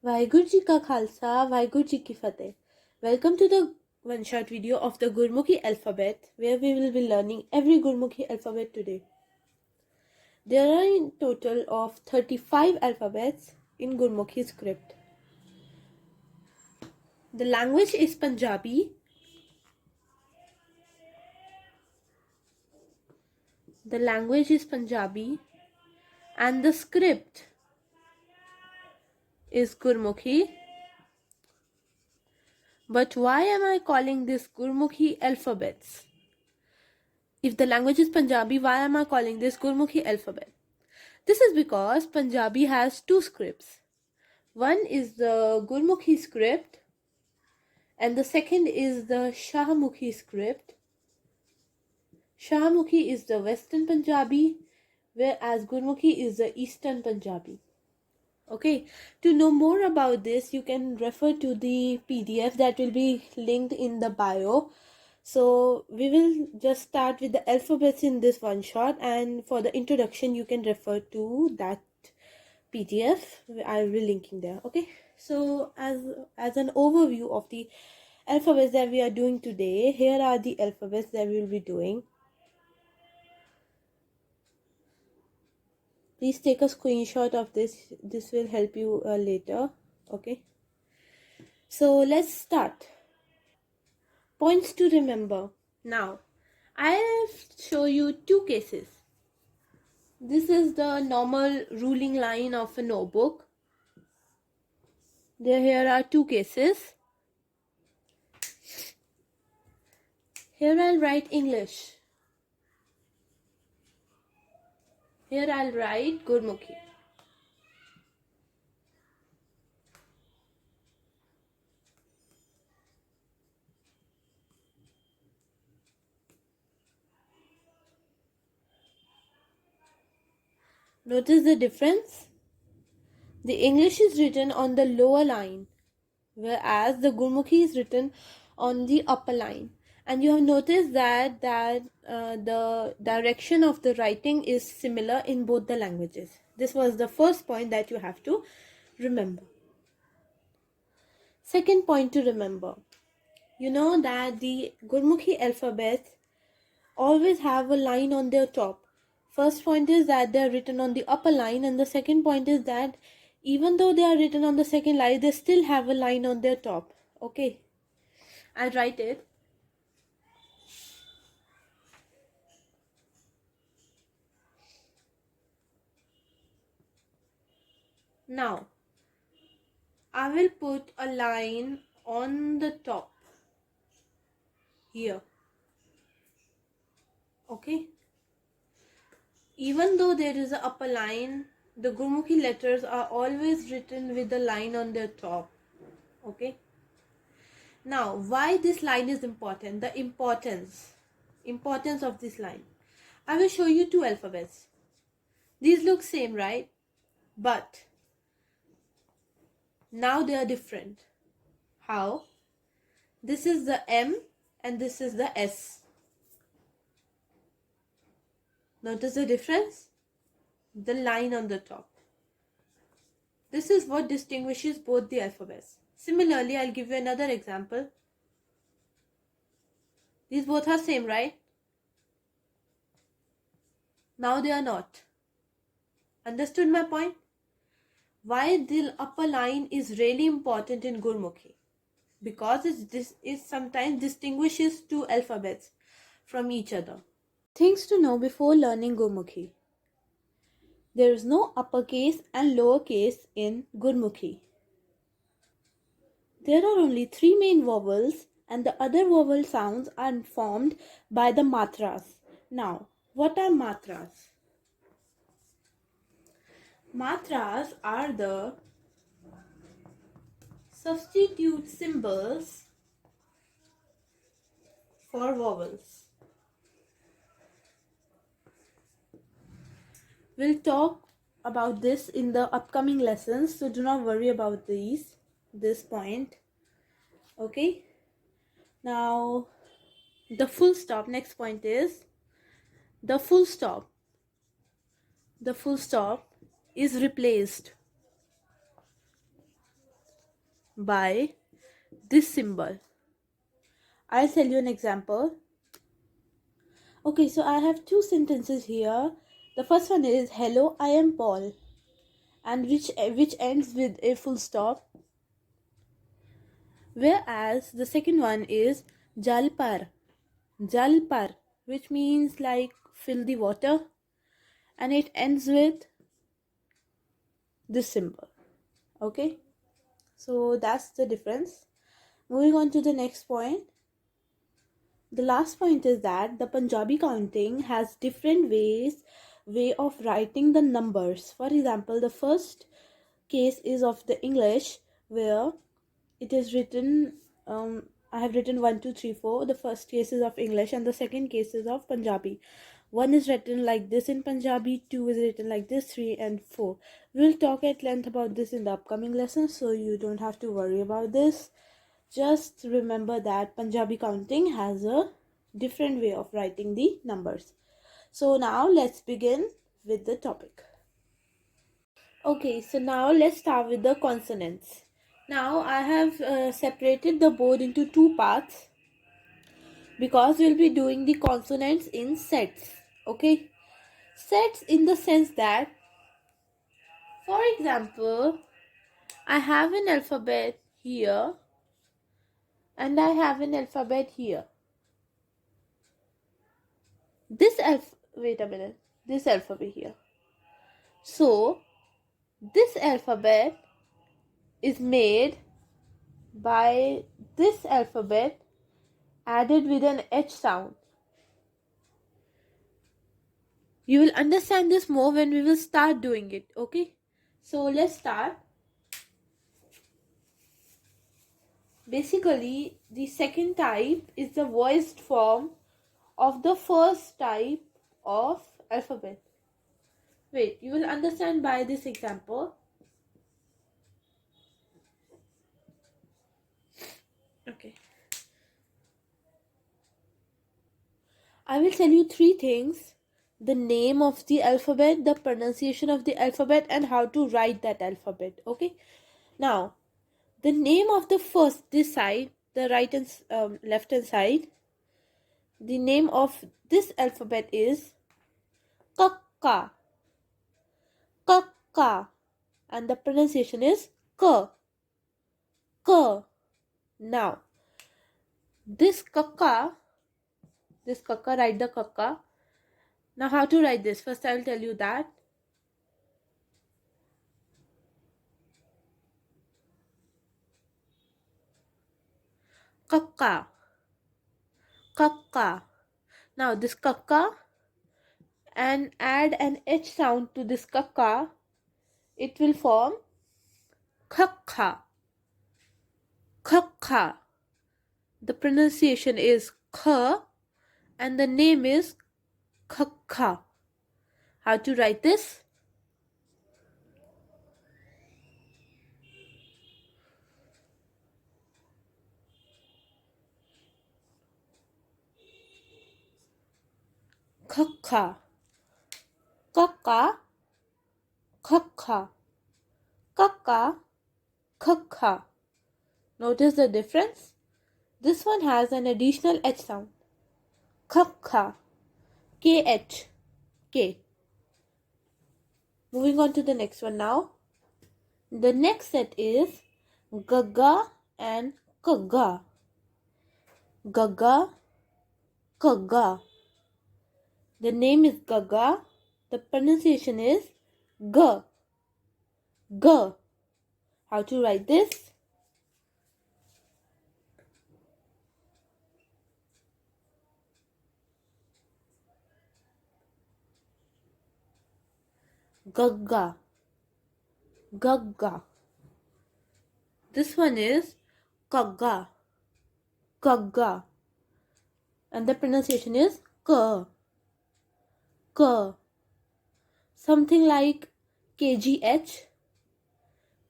Vaheguru Ji Ka Khalsa, Vaheguru Ji Ki Fateh. Welcome to the one-shot video of the Gurmukhi alphabet, where we will be learning every Gurmukhi alphabet today. There are in total of 35 alphabets in Gurmukhi script. The language is Punjabi. The language is Punjabi and the script is Gurmukhi. But why am I calling this Gurmukhi alphabets? If the language is Punjabi, why am I calling this Gurmukhi alphabet? This is because Punjabi has two scripts. One is the Gurmukhi script and the second is the Shahamukhi script. Shahamukhi is the Western Punjabi, whereas Gurmukhi is the Eastern Punjabi. Okay, to know more about this, you can refer to the PDF that will be linked in the bio. So we will just start with the alphabets in this one shot, and for the introduction you can refer to that PDF. I will be linking there. Okay, so as an overview of the alphabets that we are doing today, here are the alphabets that we will be doing. Please take a screenshot of this. This will help you later. Okay, so let's start. Points to remember. Now, I'll show you two cases. This is the normal ruling line of a notebook. Here are two cases. Here I'll write English. Here I'll write Gurmukhi. Notice the difference? The English is written on the lower line, whereas the Gurmukhi is written on the upper line. And you have noticed that the direction of the writing is similar in both the languages. This was the first point that you have to remember. Second point to remember. You know that the Gurmukhi alphabets always have a line on their top. First point is that they are written on the upper line, and the second point is that even though they are written on the second line, they still have a line on their top. Okay, I'll write it. Now, I will put a line on the top here. Okay. Even though there is an upper line, the Gurmukhi letters are always written with the line on their top. Okay. Now, why this line is important? The importance of this line. I will show you two alphabets. These look same, right? But now they are different. How? This is the M and this is the S. Notice the difference? The line on the top. This is what distinguishes both the alphabets. Similarly, I'll give you another example. These both are same, right? Now they are not. Understood my point? Why the upper line is really important in Gurmukhi? Because it sometimes distinguishes two alphabets from each other. Things to know before learning Gurmukhi. There is no uppercase and lowercase in Gurmukhi. There are only three main vowels, and the other vowel sounds are formed by the matras. Now, what are matras? Matras are the substitute symbols for vowels. We'll talk about this in the upcoming lessons, so do not worry about this point. Okay. Now, the full stop. Next point is the full stop. The full stop is replaced by this symbol. I'll tell you an example. Okay, so I have two sentences here. The first one is, hello, I am Paul, and which ends with a full stop. Whereas the second one is jalpar, jalpar, which means like fill the water, and it ends with this symbol. Okay, so that's the difference. Moving on to the next point. The last point is that the Punjabi counting has different way of writing the numbers. For example, the first case is of the English, where it is written, I have written 1 2 3 4. The first case is of English and the second case is of Punjabi. 1 is written like this in Punjabi, 2 is written like this, 3 and 4. We'll talk at length about this in the upcoming lessons, so you don't have to worry about this. Just remember that Punjabi counting has a different way of writing the numbers. So now let's begin with the topic. Okay, so now let's start with the consonants. Now I have separated the board into two parts because we'll be doing the consonants in sets. Okay, sets in the sense that, for example, I have an alphabet here and I have an alphabet here. This alphabet here. So this alphabet is made by this alphabet added with an H sound. You will understand this more when we will start doing it. Okay, so let's start. Basically, the second type is the voiced form of the first type of alphabet. Wait, you will understand by this example. Okay. I will tell you three things: the name of the alphabet, the pronunciation of the alphabet, and how to write that alphabet. Okay. Now, the name of the first, this side, the right and left hand side, the name of this alphabet is Kakka. Kakka. And the pronunciation is K. K. Now, this Kakka, write the Kakka. Now, how to write this? First, I will tell you that. Kakka. Kakka. Now, this Kakka, and add an H sound to this Kakka, it will form Kakka. Kakka. The pronunciation is K and the name is Kakka. How to write this? Kakka. Kakka. Kakka. Kakka. Kakka. Notice the difference? This one has an additional H sound. Kakka. KH. K. Moving on to the next one now. The next set is Gaga and Kagga. Gaga. Kagga. The name is Gaga. The pronunciation is G. G. How to write this? Gaga. Gaga. This one is Kagga. Kagga. And the pronunciation is K. K. Something like KGH.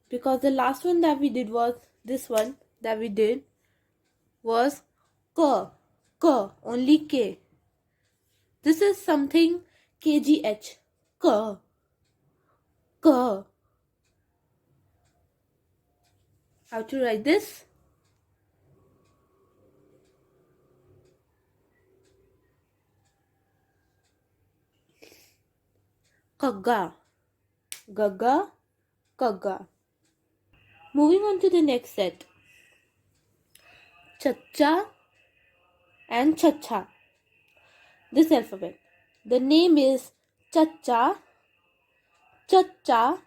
Because the last one that we did was this one that we did was K. K. Only K. This is something KGH. K. K. How to write this? Kagga. Gagga. Kagga. Moving on to the next set. Chacha and Chacha. This alphabet. The name is Chacha. Chacha.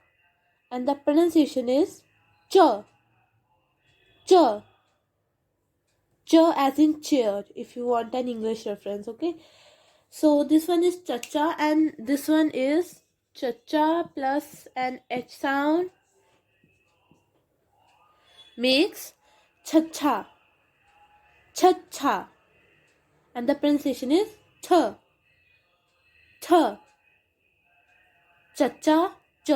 And the pronunciation is Ch. Ch. Ch as in chair, if you want an English reference, okay? So this one is Chacha and this one is Chacha plus an H sound makes Chacha. Chacha. And the pronunciation is Th. Th. Chacha, Ch,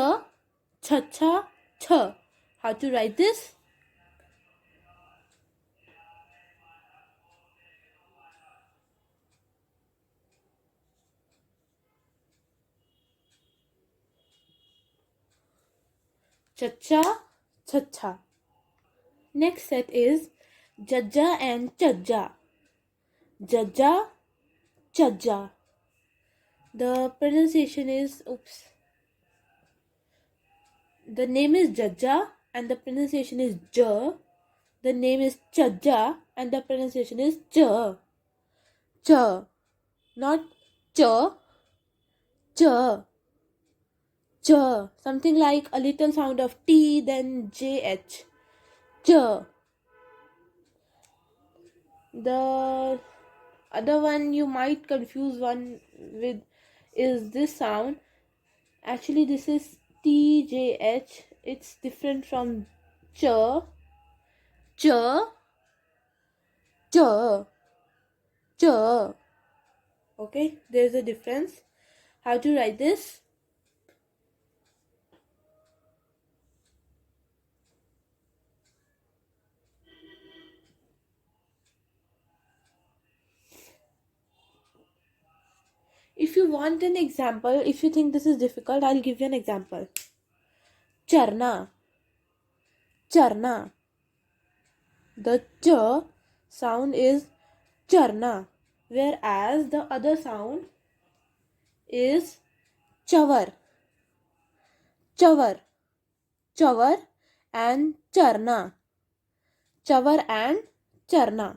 Chacha, Th. How to write this? Chacha, Chacha. Next set is Jajja and Chajja. Jajja, Chajja. The pronunciation is, the name is Jajja and the pronunciation is J. The name is Chajja and the pronunciation is J. Ch. Not Ch. Ch. Ch. Something like a little sound of T, then JH. Ch. The other one you might confuse one with is this sound. Actually, this is TJH. It's different from Ch. Ch. Ch. Ch. Okay, there's a difference. How to write this? If you want an example, if you think this is difficult, I'll give you an example. Charna. Charna. The ch sound is charna, whereas the other sound is chavar. Chavar. Chavar and charna. Chavar and charna.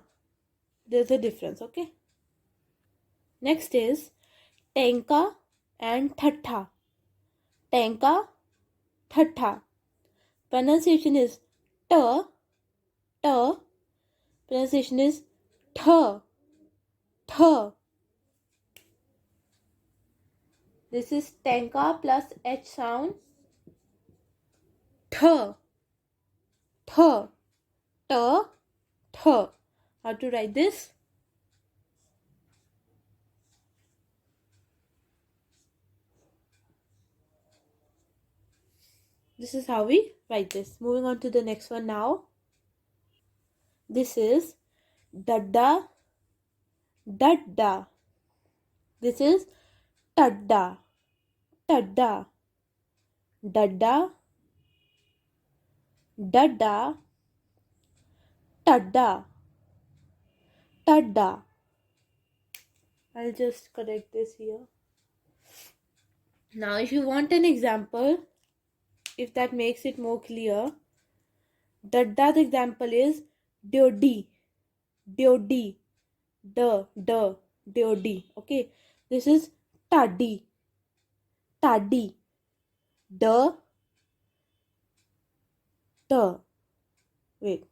There's a difference, okay? Next is Tenka and Thatha. Tenka, Thatha. Pronunciation is T. T. Pronunciation is Th. Th. This is Tenka plus H sound. Th. Th. T. Th. How to write this? This is how we write this. Moving on to the next one now. This is Dadda, Dadda. This is Tadda, Tadda. Dadda, Dadda, Tadda, Tadda. I'll just correct this here. Now, if you want an example, if that makes it more clear, Dadda's example is Deodi, Deodi, Deodi. Okay, this is Taddi, Taddi, D, wait.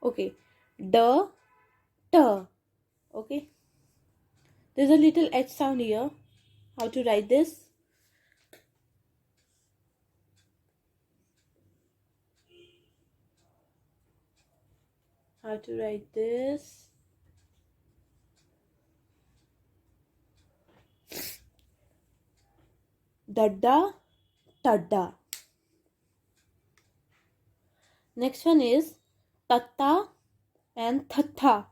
Okay, D, okay. There's a little H sound here. How to write this? How to write this? Dadda, Tadda. Next one is Tatta and Thatha.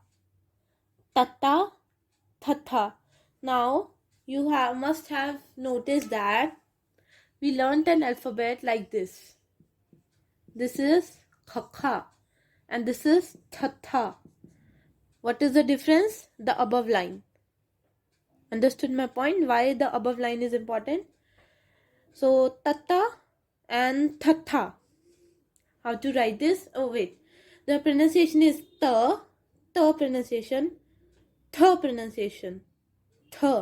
Tatta, Thatha. Now you must have noticed that we learnt an alphabet like this. This is kha and this is tha. What is the difference? The above line. Understood my point? Why the above line is important? So tata and tha. How to write this? Oh wait, the pronunciation is ta pronunciation, tha pronunciation, tha.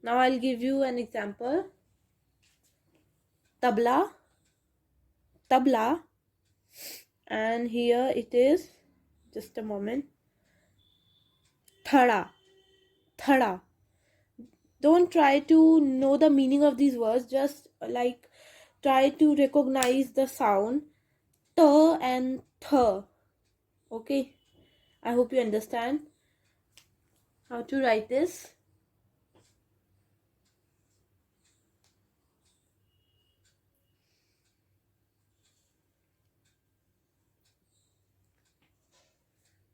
Now I'll give you an example. Tabla, tabla, and here it is. Just a moment. Thada, thada. Don't try to know the meaning of these words. Just like try to recognize the sound ta and tha. Okay, I hope you understand how to write this.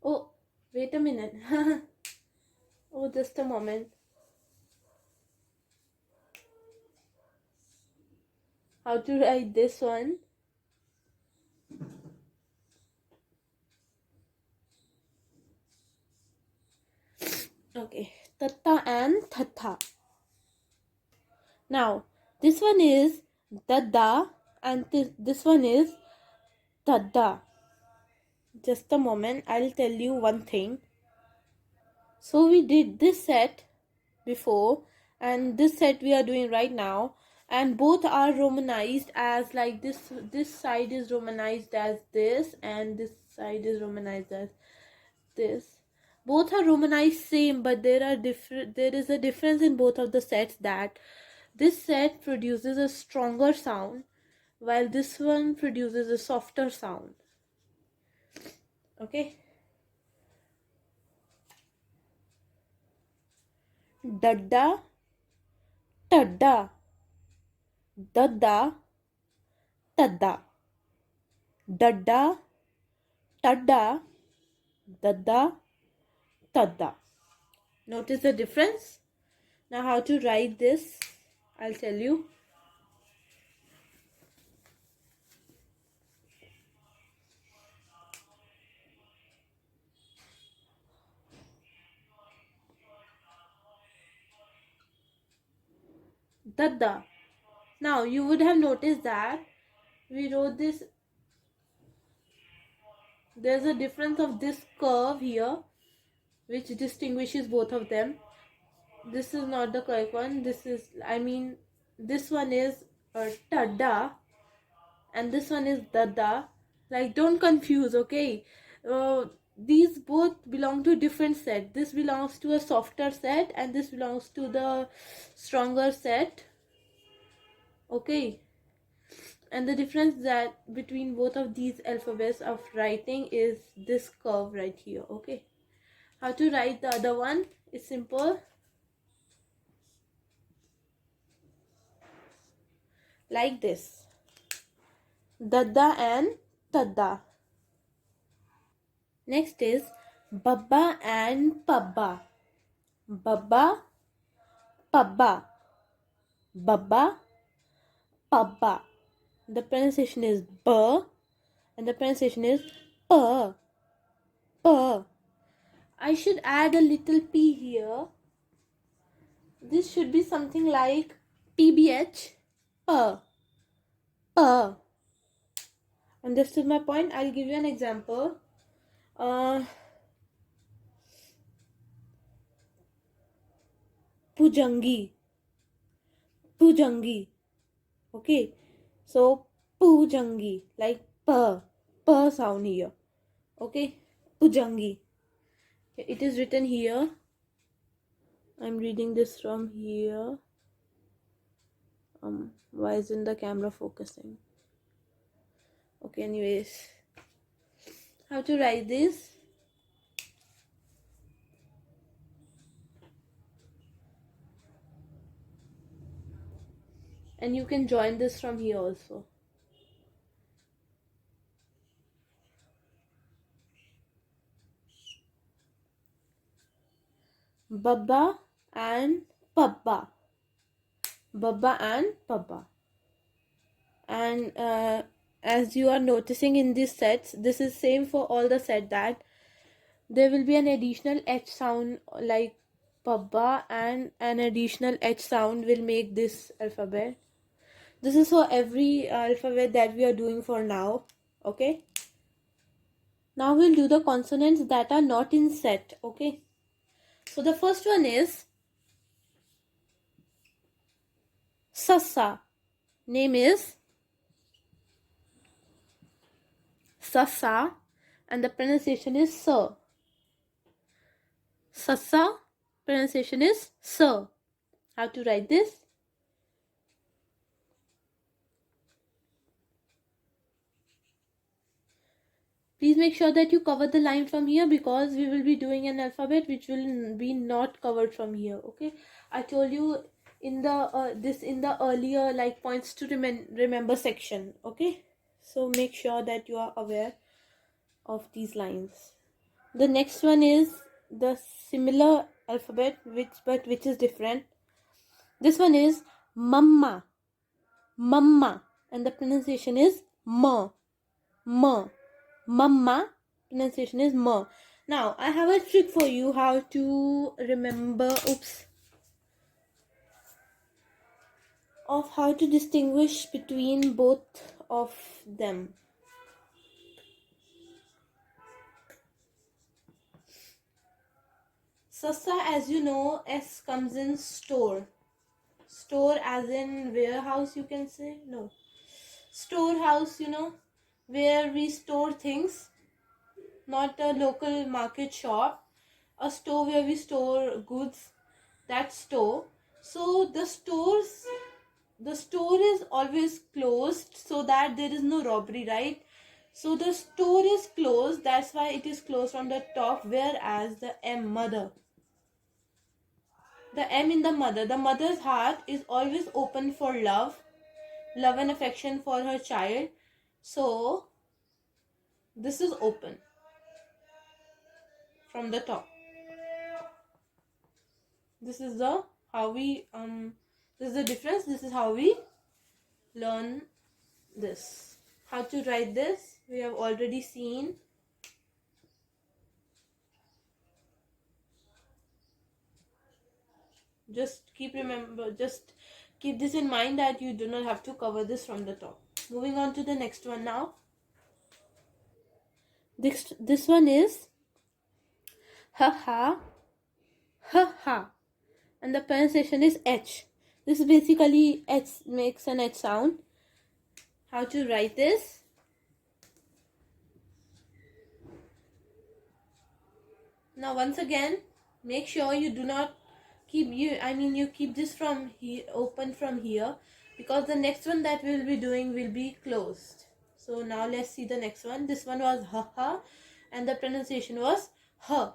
Oh, wait a minute. Oh, just a moment. How to write this one? Okay, tatta and thatha. Now, this one is dada and this one is tada. Just a moment, I'll tell you one thing. So we did this set before and this set we are doing right now, and both are romanized as like this side is romanized as this and this side is romanized as this. Both are romanized same, but there is a difference in both of the sets, that this set produces a stronger sound while this one produces a softer sound. Okay, dadda, tadda, dadda, tadda, dadda, tadda, dadda, tadda. Notice the difference? Now how to write this, I'll tell you. Dadda. Now you would have noticed that we wrote this. There's a difference of this curve here which distinguishes both of them. This is not the correct one. This is, this one is tada and this one is dada. Like, don't confuse, okay? These both belong to different set. This belongs to a softer set and this belongs to the stronger set. Okay, and the difference that between both of these alphabets of writing is this curve right here. Okay, how to write the other one is simple, like this: dadda and tadda. Next is babba and pabba. Babba, pabba, babba, pabba. The pronunciation is b and the pronunciation is p. P. I should add a little p here. This should be something like pbh, p, p. Understood my point? I'll give you an example. Pujangi, pujangi. Okay, so pujangi, like p sound here. Okay, pujangi. It is written here. I'm reading this from here. Why isn't the camera focusing? Okay, anyways, how to write this? And you can join this from here also. Babba and Pabba. Babba and Pabba. And as you are noticing in these sets, this is same for all the set, that there will be an additional H sound like Pabba, and an additional H sound will make this alphabet. This is for every alphabet that we are doing for now. Okay. Now we'll do the consonants that are not in set. Okay. So the first one is Sassa. Name is Sassa, and the pronunciation is Sir. Sassa, pronunciation is Sir. How to write this? Please make sure that you cover the line from here, because we will be doing an alphabet which will be not covered from here. Okay, I told you in the in the earlier like points to remember section. Okay, so make sure that you are aware of these lines. The next one is the similar alphabet which is different. This one is Mamma. Mamma, and the pronunciation is Ma. Ma. Mamma, pronunciation is Ma. Now I have a trick for you how to remember of how to distinguish between both of them. Sassa, as you know, S comes in store. Store as in warehouse, you can say. No, storehouse, where we store things, not a local market shop. A store where we store goods, that store. So the store is always closed, so that there is no robbery, right? So the store is closed, that's why it is closed from the top. Whereas the M in the mother's heart is always open for love and affection for her child. So this is open from the top. This is the how we this is the difference. This is how we learn this. How to write this we have already seen. Just keep this in mind, that you do not have to cover this from the top. Moving on to the next one now. This one is ha ha ha ha, and the pronunciation is H. This is basically H makes an H sound. How to write this? Now once again, make sure you do not you keep this from here open from here, because the next one that we will be doing will be closed. So now let's see the next one. This one was ha ha, and the pronunciation was ha.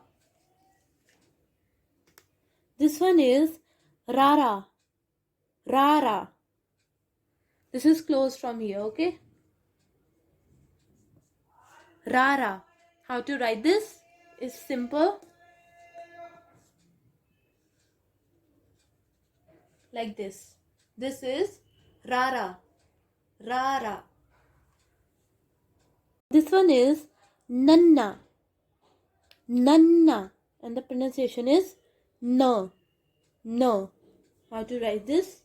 This one is rara. Rara. This is closed from here, okay? Rara. How to write this is simple. Like this. This is rara. Rara. This one is nanna. Nanna. And the pronunciation is no. No. How to write this?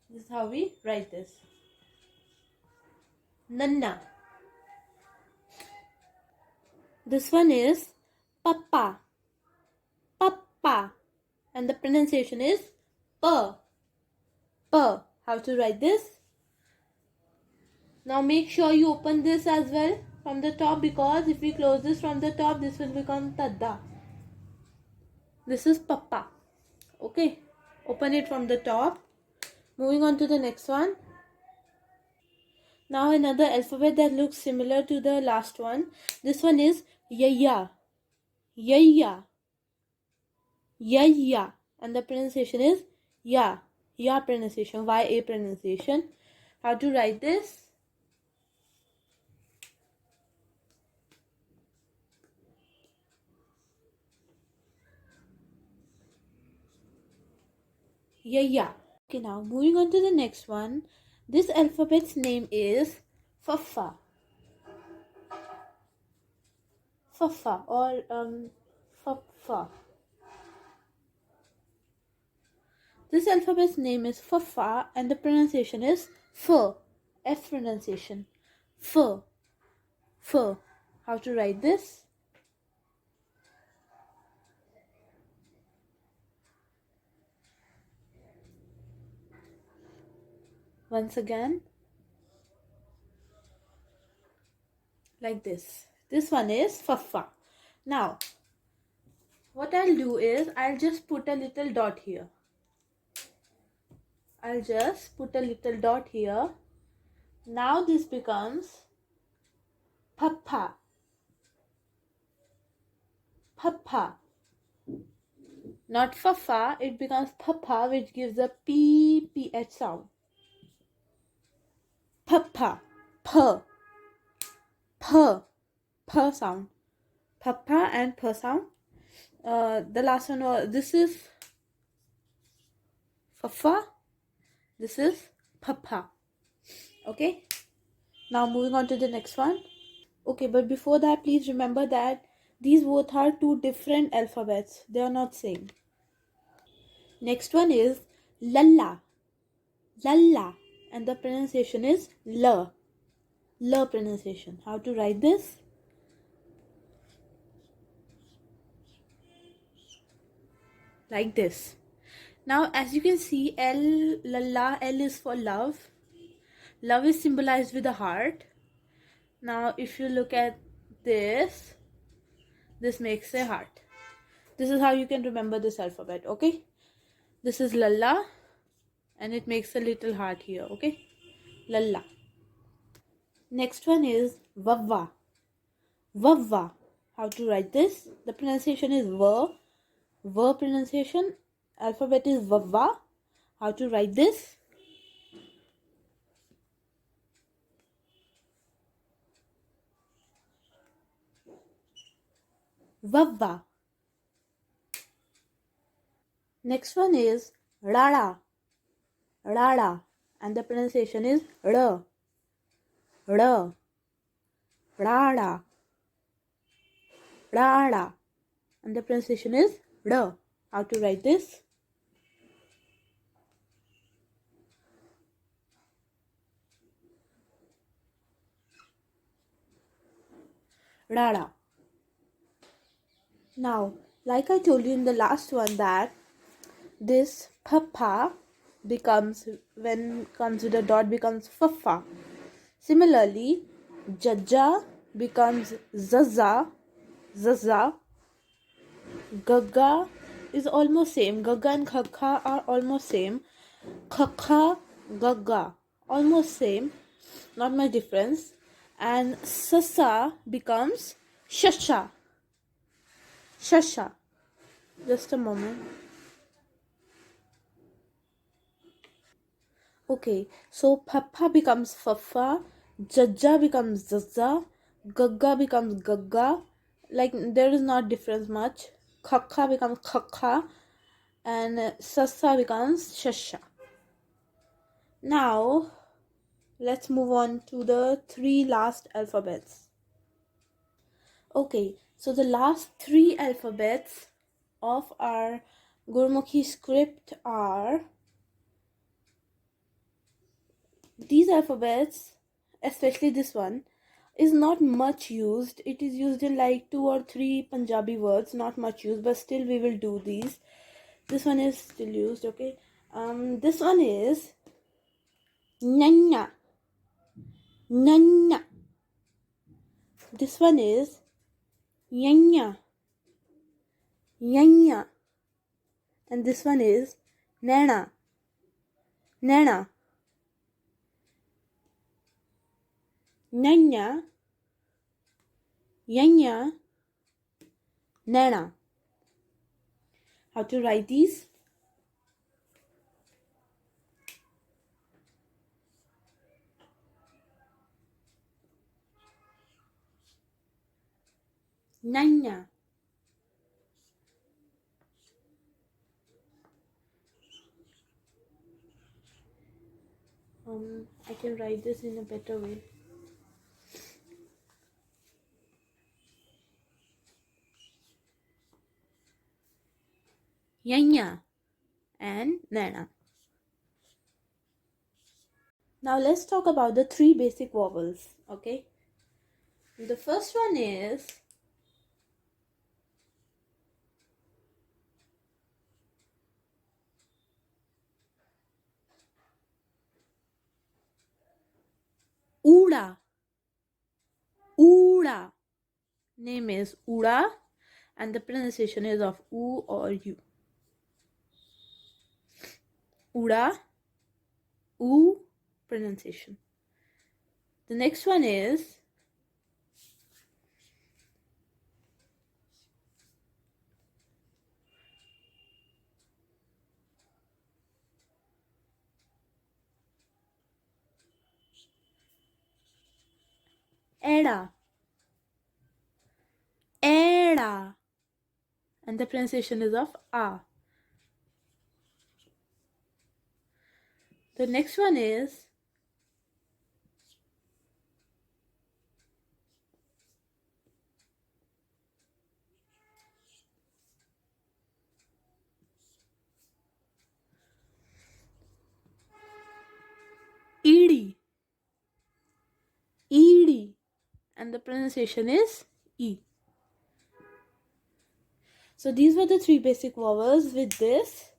This is how we write this. Nanna. This one is papa. Papa. And the pronunciation is pa. Pa. How to write this? Now make sure you open this as well from the top, because if we close this from the top, this will become tadda. This is papa. Okay. Open it from the top. Moving on to the next one. Now another alphabet that looks similar to the last one. This one is yaya. Yaya. Yaya. And the pronunciation is ya. Ya pronunciation. Ya pronunciation. How to write this? Yeah. Okay, now moving on to the next one. This alphabet's name is Fafa. Fafa or Fafa. This alphabet's name is Fafa and the pronunciation is F. F pronunciation. F. F. How to write this? Once again, like this. This one is Fafa. Now, what I'll do is I'll just put a little dot here. I'll just put a little dot here. Now this becomes Papa. Papa. Not Fafa, it becomes Papa, which gives a PH sound. Papa. P. P. P sound. Papa and P sound. The last one was, this is Fafa. This is Papa. Okay. Now moving on to the next one. Okay, but before that, please remember that these both are two different alphabets. They are not same. Next one is Lalla. Lalla. And the pronunciation is L. L pronunciation. How to write this? Like this. Now, as you can see, L, Lalla, L is for love. Love is symbolized with a heart. Now, if you look at this, this makes a heart. This is how you can remember this alphabet, okay? This is Lalla, and it makes a little heart here, okay? Lalla. Next one is Vavva. Vavva. How to write this? The pronunciation is V. V pronunciation. Alphabet is Vavva. How to write this? Vavva. Next one is Rada. Rada. And the pronunciation is R. R. Rada. Rada. And the pronunciation is R. How to write this? Rada. Now, like I told you in the last one that this Papa becomes, when comes with a dot, becomes Fafa. Similarly, Jajja becomes Zaza. Zaza. Gagga is almost same. Gagga and Khakha are almost same. Khakha, Gagga, almost same. Not much difference. And Sasa becomes Shasha. Shasha. Just a moment. Okay, so Papa becomes Fafa, Jajja becomes Zazza, Gagga becomes Gagga. Like, there is not difference much. Khakha becomes Khakha, and Sassa becomes Shasha. Now, let's move on to the three last alphabets. Okay, so the last three alphabets of our Gurmukhi script are these alphabets, especially this one, is not much used. It is used in like 2 or 3 Punjabi words, not much used, but still we will do these. This one is still used, okay? This one is Nanya. Nanya. This one is Yanya. Yanya. And this one is Nana. Nana. Nanya. Yanya. Nana. How to write these? Nanya. I can write this in a better way. Yanya and Nana. Now let's talk about the three basic vowels, okay? The first one is Uda. Uda. Name is Uda and the pronunciation is of U or U. Uda, U pronunciation. The next one is Eda. Eda. And the pronunciation is of A. The next one is Ed. Ed. And the pronunciation is E. So these were the three basic vowels. With this,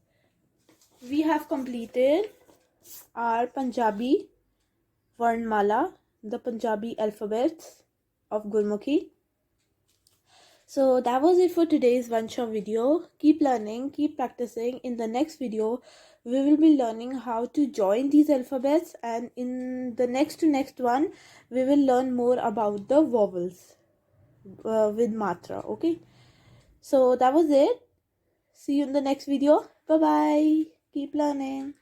we have completed our Punjabi Varnmala, the Punjabi alphabets of Gurmukhi. So that was it for today's one-shot video. Keep learning, keep practicing. In the next video, we will be learning how to join these alphabets, and in the next one, we will learn more about the vowels with matra. Okay. So that was it. See you in the next video. Bye bye. Keep learning.